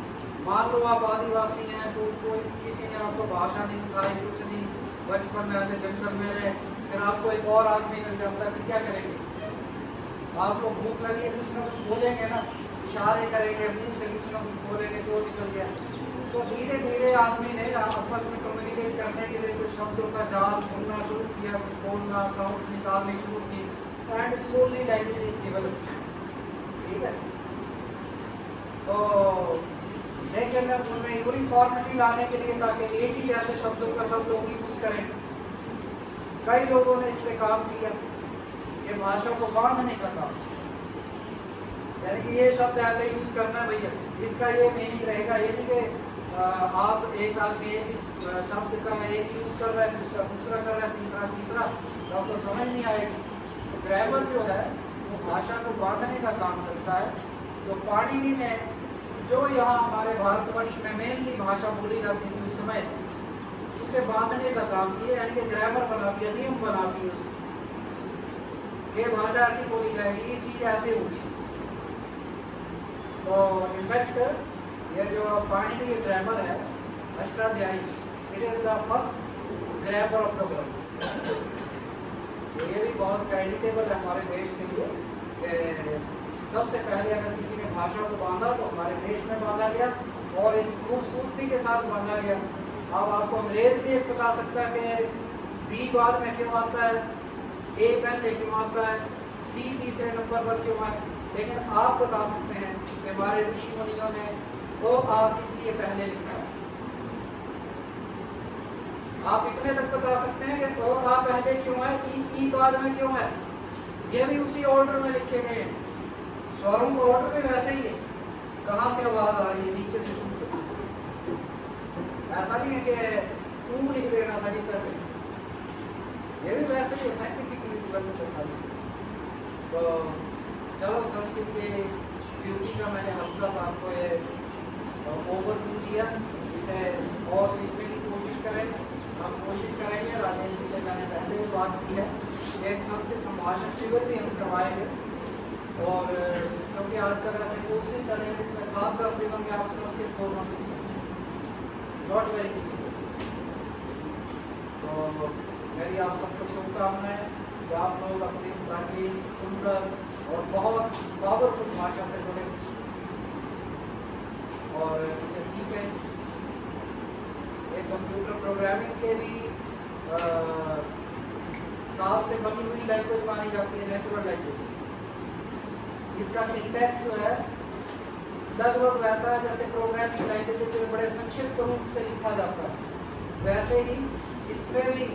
मान लो आप आदिवासी हैं, तो कोई किसी ने आपको भाषा नहीं सिखाई, कुछ नहीं, बचपन में ऐसे जंगल में रहे, फिर आपको एक और आदमी मिल जाता है, फिर क्या करेंगे? आपको भूख लगी है, कुछ ना कुछ बोलेंगे ना, इशारे करेंगे, मुंह से कुछ ना कुछ बोलेंगे, जो निकल गया। तो धीरे धीरे आदमी ने आपस में कम्युनिकेट करने के लिए कुछ शब्दों का जाल ढूंढना शुरू किया, बोलना, साउंड्स निकालनी शुरू की, and slowly language is developed. ठीक है, तो लेकिन उनमें यूनिफॉर्मिटी लाने के लिए, ताकि एक ही ऐसे शब्दों का सब लोग यूज करें, कई लोगों ने इस पे काम किया, ये भाषा को बांधने का काम। यानी कि ये शब्द ऐसे यूज करना भैया, इसका ये मीनिंग रहेगा, ये नहीं कि आप एक आदमी एक शब्द का एक यूज कर रहा है, दूसरा दूसरा कर रहा है, तीसरा तीसरा, तो आपको समझ नहीं आएगा। तो ग्रामर जो है वो भाषा को बांधने का काम करता है। तो पाणिनि ने जो यहाँ हमारे भारतवर्ष में मेनली भाषा बोली जाती थी उस समय, उसे बांधने का काम किया, यानी कि ग्रामर बना दिया, नियम बना दिए उसने, ये भाषा ऐसी बोली जाएगी, ये चीज़ ऐसे होगी। तो इनफैक्ट ये जो पाणिनि ग्रामर है Ashtadhyayi, it is the first grammar of the world. तो ये भी बहुत क्रेडिटेबल है हमारे देश के लिए कि सबसे पहले अगर किसी ने भाषा को बांधा तो हमारे देश में बांधा गया, और इस खूबसूरती के साथ बांधा गया। अब आपको अंग्रेज नहीं बता सकता कि बी बाद में क्यों आता है, ए पहले क्यों आता है, सी तीसरे नंबर पर क्यों है, लेकिन आप बता सकते हैं कि हमारे ऋषि मुनियों ने वो आप इसलिए पहले लिखा है। आप इतने तक बता सकते हैं कि वो आप पहले क्यों है, ई बाद में क्यों है, ये भी उसी ऑर्डर में लिखे गए हैं। स्वरों का ऑर्डर भी वैसे ही है, कहाँ से आवाज आ रही है, नीचे से शुरू। ऐसा नहीं है कि तू लिख देना था जी पहले, ये भी वैसे ही साइंटिफिकली डेवलप है सारी। तो चलो संस्कृत के ब्यूटी का मैंने हल्का सा आपको ये ओवरव्यू दिया। इसे और सीखने की कोशिश करें। हम कोशिश करेंगे, राजेश जी से मैंने पहले भी बात की है, एक संस्कृत संभाषण शिविर भी हम करवाएंगे। और क्योंकि आजकल ऐसे कोर्सेज चले हैं जिसमें 7-10 दिनों में आप संस्कृत बोलना सीख सकते हैं, नॉट वेरी डिफिकल्ट। तो मेरी आप सबको शुभकामनाएं कि आप लोग अपनी इस प्राचीन, सुंदर और बहुत पावरफुल भाषा से जुड़े और इसे सीखें। एक कंप्यूटर प्रोग्रामिंग के भी सांप से बनी हुई लैंग्वेज मानी जाती है, नेचुरल लैंग्वेज। इसका सिंटैक्स जो है लगभग वैसा है जैसे प्रोग्रामिंग लैंग्वेजेस में बड़े संक्षिप्त रूप से लिखा जाता है, वैसे ही इसमें भी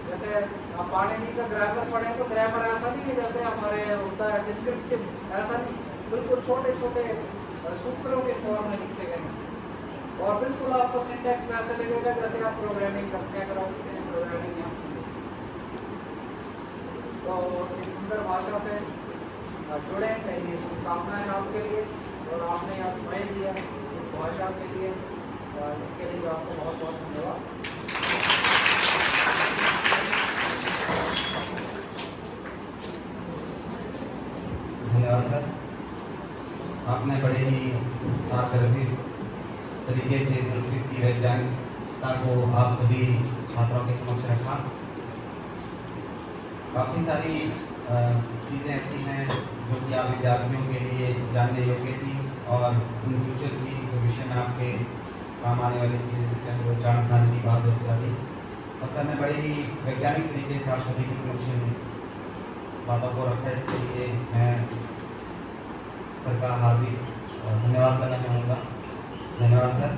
जैसे आप पाणिनि का ग्रामर पढ़ें तो ग्रामर ऐसा नहीं है जैसे हमारे होता है डिस्क्रिप्टिव, ऐसा नहीं, बिल्कुल छोटे छोटे सूत्रों के फॉर्म में लिखे गए हैं। और बिल्कुल आपको सिंटैक्स में ऐसे लगेगा जैसे आप प्रोग्रामिंग करते हैं, अगर आप किसी ने प्रोग्रामिंग यहाँ की। तो इस सुंदर भाषा से जुड़े, मेरी शुभकामनाएं आपके लिए। और आपने यहाँ समय दिया इस भाषा के लिए, इसके लिए आपको बहुत बहुत धन्यवाद। धन्यवाद सर, आपने बड़े ही आकर्षित तरीके से संस्कृत की वैज्ञानिकता को आप सभी छात्रों के समक्ष रखा। काफ़ी सारी चीज़ें ऐसी हैं जो कि आप विद्यार्थियों के लिए जानने योग्य थी और इन फ्यूचर की भविष्य में आपके काम आने वाली चीज़ें चाहे वो चाण खान की बात इत्यादि। और सर ने बड़े ही वैज्ञानिक तरीके से आप सभी के समक्ष बातों को रखा। इसके लिए मैं सर का हार्दिक धन्यवाद करना चाहूँगा। धन्यवाद सर।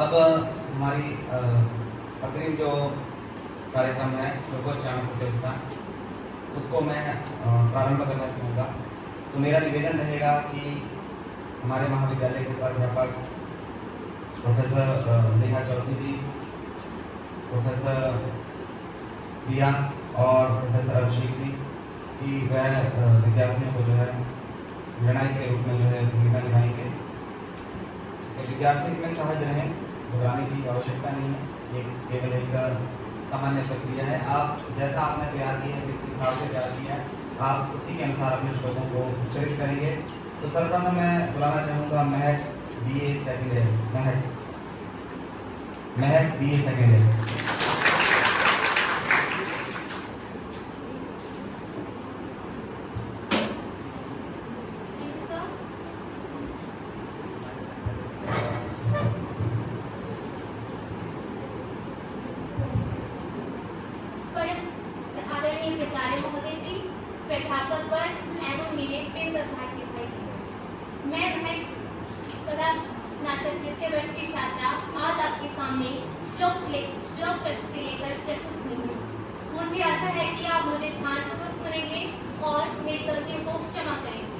अब हमारी अग्रिम जो कार्यक्रम है लोकोस चाण प्रतियोगिता, उसको मैं प्रारंभ करना चाहूँगा। तो मेरा निवेदन रहेगा कि हमारे महाविद्यालय के प्राध्यापक प्रोफेसर नेहा चौधरी जी, प्रोफेसर प्रिया और प्रोफेसर अभिषेक जी की वह विद्यार्थियों को जो है निर्णायक के रूप में जो है भूमिका निभाएंगे। तो विद्यार्थी इसमें सहज रहें, घबराने की आवश्यकता नहीं है, ये केवल एक सामान्य प्रक्रिया है। आप जैसा आपने तैयार किया है, जिस हिसाब से तैयार किया है, आप उसी के अनुसार अपने श्लोकों को उच्चरित करेंगे। तो सर्वप्रथम मैं बुलाना चाहूँगा महक BA सेकेंड ईयर, महक BA सेकेंड ईयर। मैं महक कला स्नातक द्वितीय वर्ष की छात्रा आज आपके सामने श्लोक प्रस्तुति लेकर प्रस्तुत हुई हूँ। मुझे आशा है कि आप मुझे ध्यानपूर्वक सुनेंगे और मेरी गलतियों को क्षमा करेंगे।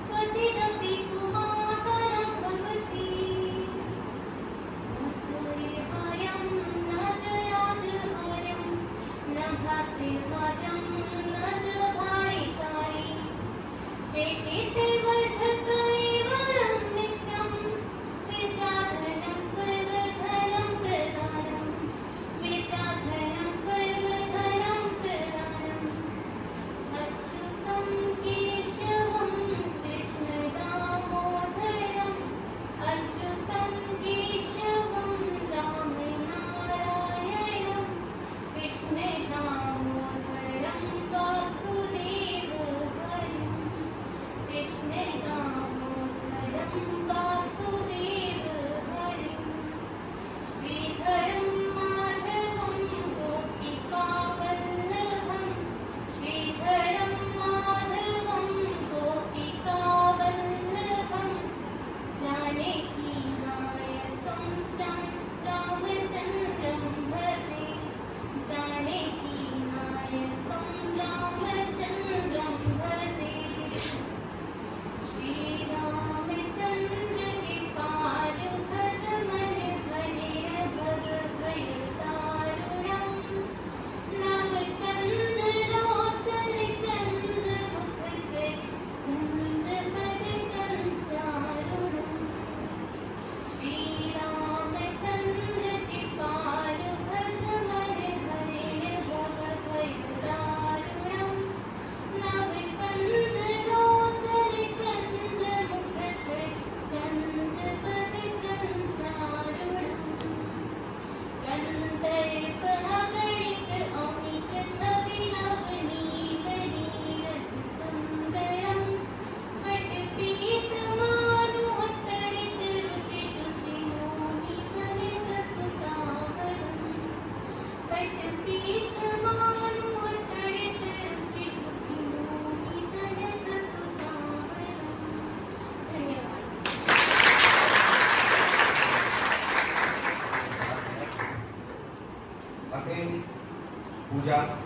क्वचिदपि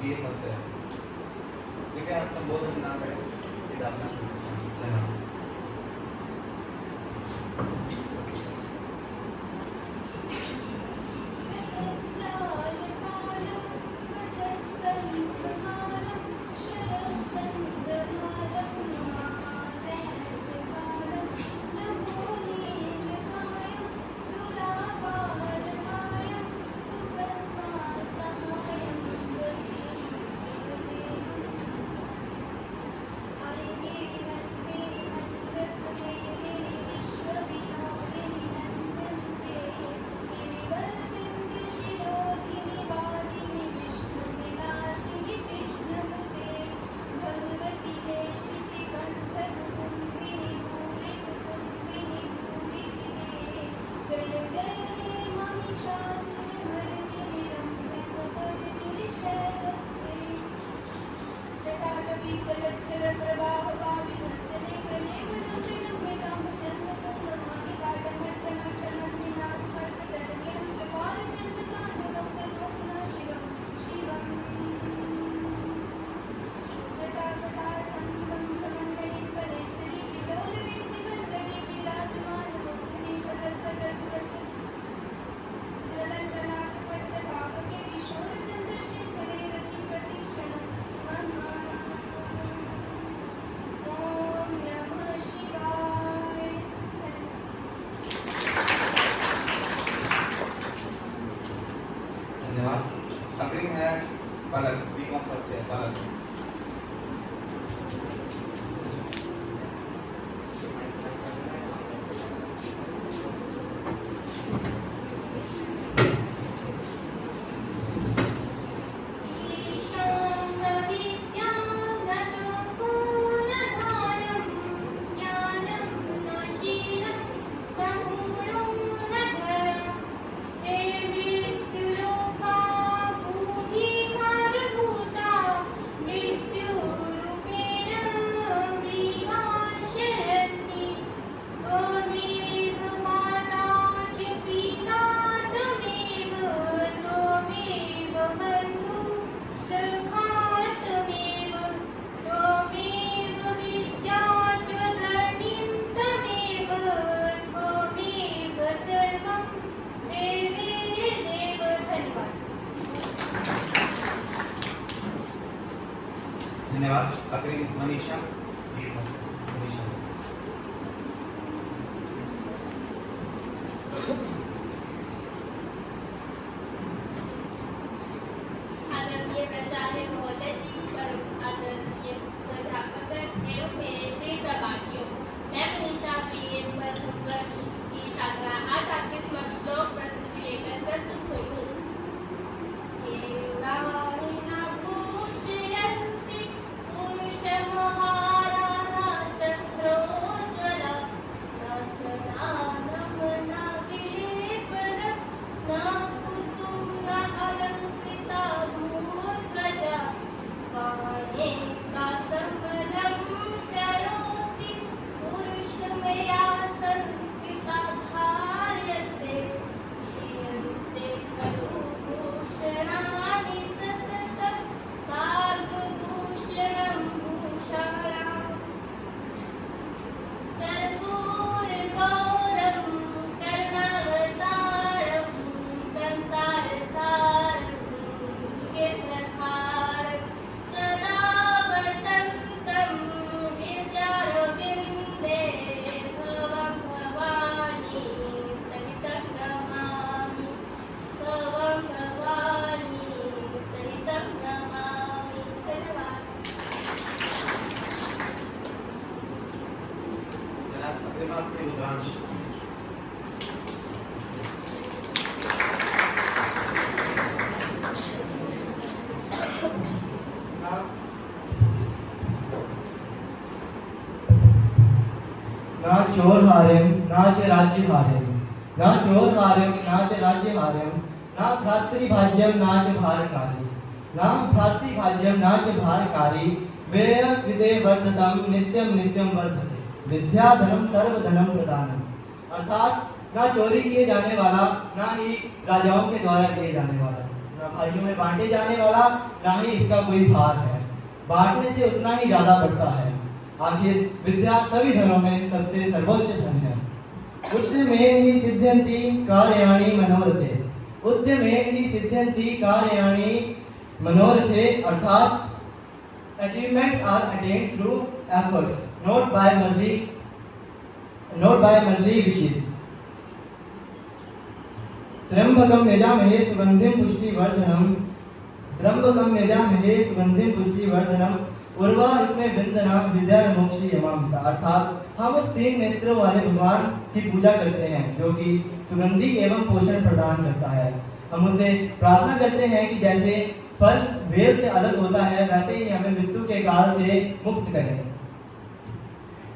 ये फर्स्ट है। कृपया संबोधन ना करें, सीधा अपना शुरू करें। धन्यवाद। अग्रिम है पलक, बीकॉम फर्स्ट है पलक। धन्यवाद। अग्रिम मनीषा, मनीषा। आदरणीय प्राचार्य महोदय जी, आदरणीय प्राध्यापक एवं मेरे प्रिय सहपाठियों, मैं मनीषा बीएड प्रथम वर्ष की छात्रा आज आपके समक्ष श्लोक प्रस्तुति लेकर प्रस्तुत हुई हूँ। ना चोर हारेम नाच राज्य हारेम, ना चोर हारेम नाच राज्य हारेम, ना भ्रातृभाज्यम नाच भारकारी, ना भ्रातृभाज्यम नाच भारकारी, वेय कृते वर्धतम नित्यम नित्यम वर्धते, विद्या धनम सर्व धनम प्रदानम। अर्थात ना चोरी किए जाने वाला, ना ही राजाओं के द्वारा किए जाने वाला, भाइयों में बांटे जाने वाला, ना ही इसका कोई भार है। बांटने से उतना ही ज्यादा बढ़ता है। आखिर विद्या सभी धर्मों में सबसे सर्वोच्च धन है। उद्यमेन हि सिद्ध्यन्ति कार्याणि मनोरथे। उद्यमेन हि सिद्ध्यन्ति कार्याणि मनोरथे, अर्थात achievements are attained through efforts, not by merely wishes. त्र्यंबकम यजामहे सुगंधिम पुष्टिवर्धनम, त्र्यंबकम यजामहे सुगंधिम पुष्टिवर्धनम, उर्वारुकमे वंदना विद्यारमोक्षी यमामृता। अर्थात हम उस तीन नेत्रों वाले भगवान की पूजा करते हैं जो कि सुगंधि एवं पोषण प्रदान करता है। हम उसे प्रार्थना करते हैं कि जैसे फल वेद से अलग होता है, वैसे ही हमें मृत्यु के काल से मुक्त करें।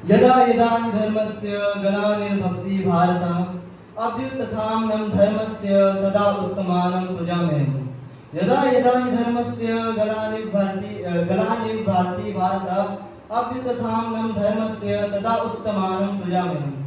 यदा यदा धर्मस्य ग्लानिर्भवति भारत, अभ्युत्थानं धर्मस्य तदा उत्तमानं तुजाम्यहम्। यदा यदा धर्मस्य ग्लानिर्भवति भारत, अभ्युत्थानं धर्मस्य तदा उत्तमानं तुजाम्यहम्।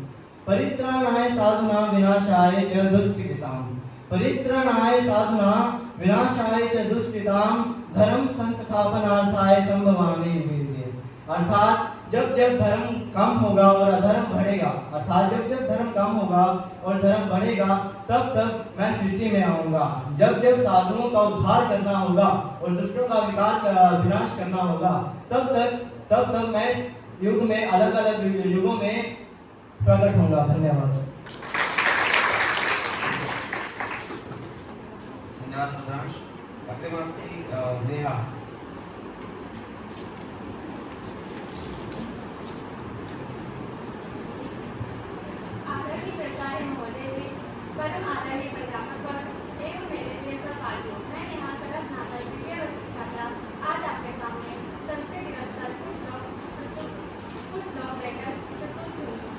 परित्राणाय साधूनां विनाशाय च दुष्कृताम्, परित्राणाय साधूना विनाशाय च दुष्कृतां, धर्म संस्थापनार्थाय संभवामि युगे। अर्थात जब जब धर्म कम होगा और अधर्म बढ़ेगा, अर्थात जब जब धर्म कम होगा और धर्म बढ़ेगा, तब तब मैं सृष्टि में आऊंगा। जब जब साधुओं का उद्धार करना होगा और दुष्टों का विनाश करना होगा, तब मैं युग में अलग अलग युगों में प्रकट होगा। धन्यवाद। नेहा। आदरणीय प्राचार्य महोदय जी, परम आदरणीय प्राध्यापक एवं मेरे प्रिय सहपाठियों, मैं नेहा कला स्नातक द्वितीय वर्ष की छात्रा आज आपके सामने संस्कृत दिवस पर कुछ श्लोक लेकर प्रस्तुत हुई हूँ।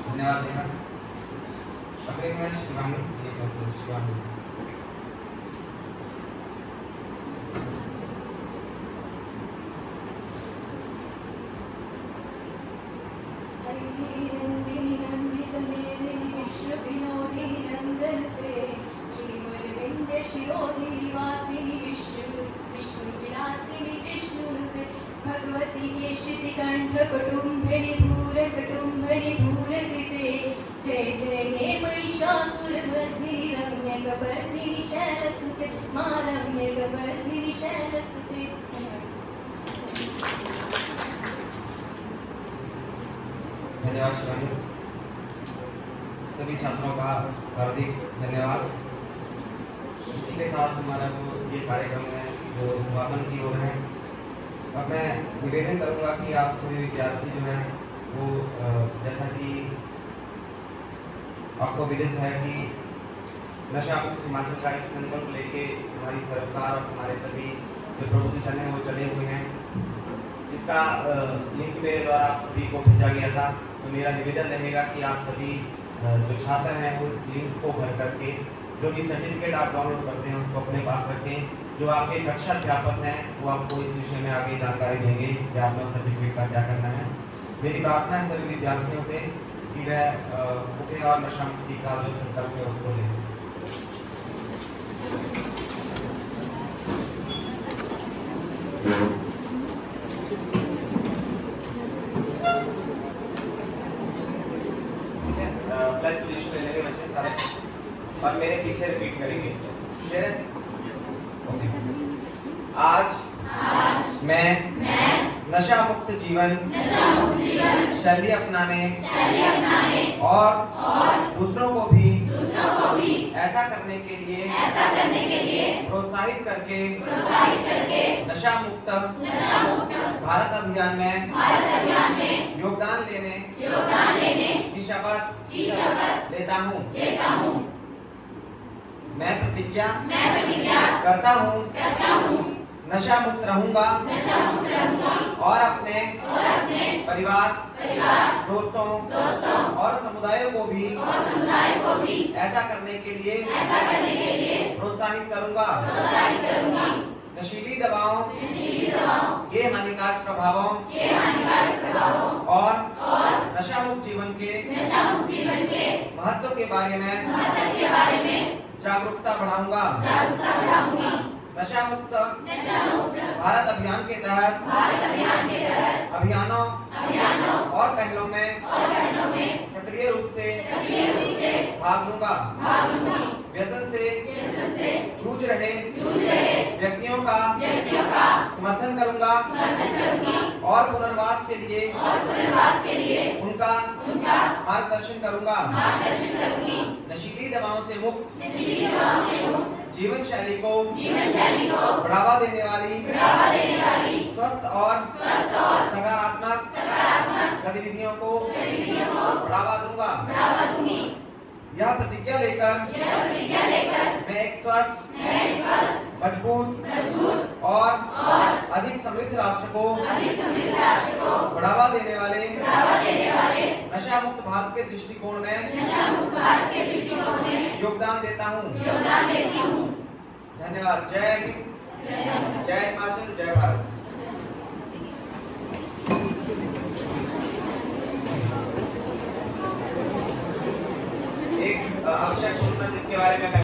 धन्यवाद नेहा। अगले में शिवानी, शिवानी। भगवती केशिति कंठ कुटुंबिनी भूर कुटुंबिनी भूर कृते, जय जय हे महिषासुरमर्दिनी रम्यकपर्दिनी शैलसुते, मां रम्यकपर्दिनी शैलसुते। धन्यवाद शिवानी। सभी छात्रों का हार्दिक धन्यवाद। इसी के साथ हमारा जो ये कार्यक्रम है वो समापन की ओर है। अब मैं निवेदन करूंगा कि आप सभी विद्यार्थी जो हैं वो जैसा कि आपको विदित है कि नशा मुक्त हिमाचल का एक संकल्प लेके हमारी सरकार और हमारे सभी जो प्रबुद्धजन हैं वो चले हुए हैं। इसका लिंक मेरे द्वारा आप सभी को भेजा गया था। तो मेरा निवेदन रहेगा कि आप सभी जो छात्र हैं वो इस लिंक को भर करके जो भी सर्टिफिकेट आप डाउनलोड करते हैं उसको अपने पास रखें। जो आपके कक्षा अध्यापक हैं वो आपको इस विषय में आगे जानकारी देंगे कि आपने उस सर्टिफिकेट का क्या करना है। मेरी प्रार्थना है सभी विद्यार्थियों से कि वह उठे और नशा मुक्ति का जो संकल्प है उसको लें। प्लस पोजीशन ले लेंगे बच्चे सारे और मेरे पीछे रिपीट करेंगे। ठीक है? ओके। आज मैं नशा मुक्त जीवन शैली अपनाने और दूसरों को भी ऐसा करने के लिए प्रोत्साहित करके नशा मुक्त भारत अभियान में योगदान लेने की शपथ लेता हूँ। मैं प्रतिज्ञा करता हूँ नशा मुक्त रहूंगा और अपने परिवार दोस्तों और समुदायों को भी ऐसा करने के लिए प्रोत्साहित करूंगा। नशीली दवाओं के हानिकारक प्रभावों और नशा मुक्त जीवन के महत्व के बारे में जागरूकता बढ़ाऊंगा। नशा मुक्त भारत अभियान के तहत अभियानों और पहलों में सक्रिय रूप से भाग लूंगा। व्यसन से जूझ रहे व्यक्तियों का समर्थन करूंगा और पुनर्वास के लिए उनका मार्गदर्शन करूंगा। नशीली दवाओं से मुक्त जीवन शैली को बढ़ावा देने वाली स्वस्थ और सकारात्मक गतिविधियों को बढ़ावा दूंगा। यह प्रतिज्ञा लेकर मैं एक स्वस्थ मजबूत और अधिक समृद्ध राष्ट्र को बढ़ावा देने वाले नशा मुक्त भारत के दृष्टिकोण में योगदान देता हूँ। धन्यवाद। जय हिंद, जय हिमाचल, जय भारत। एक आवश्यक सूचना जिसके बारे में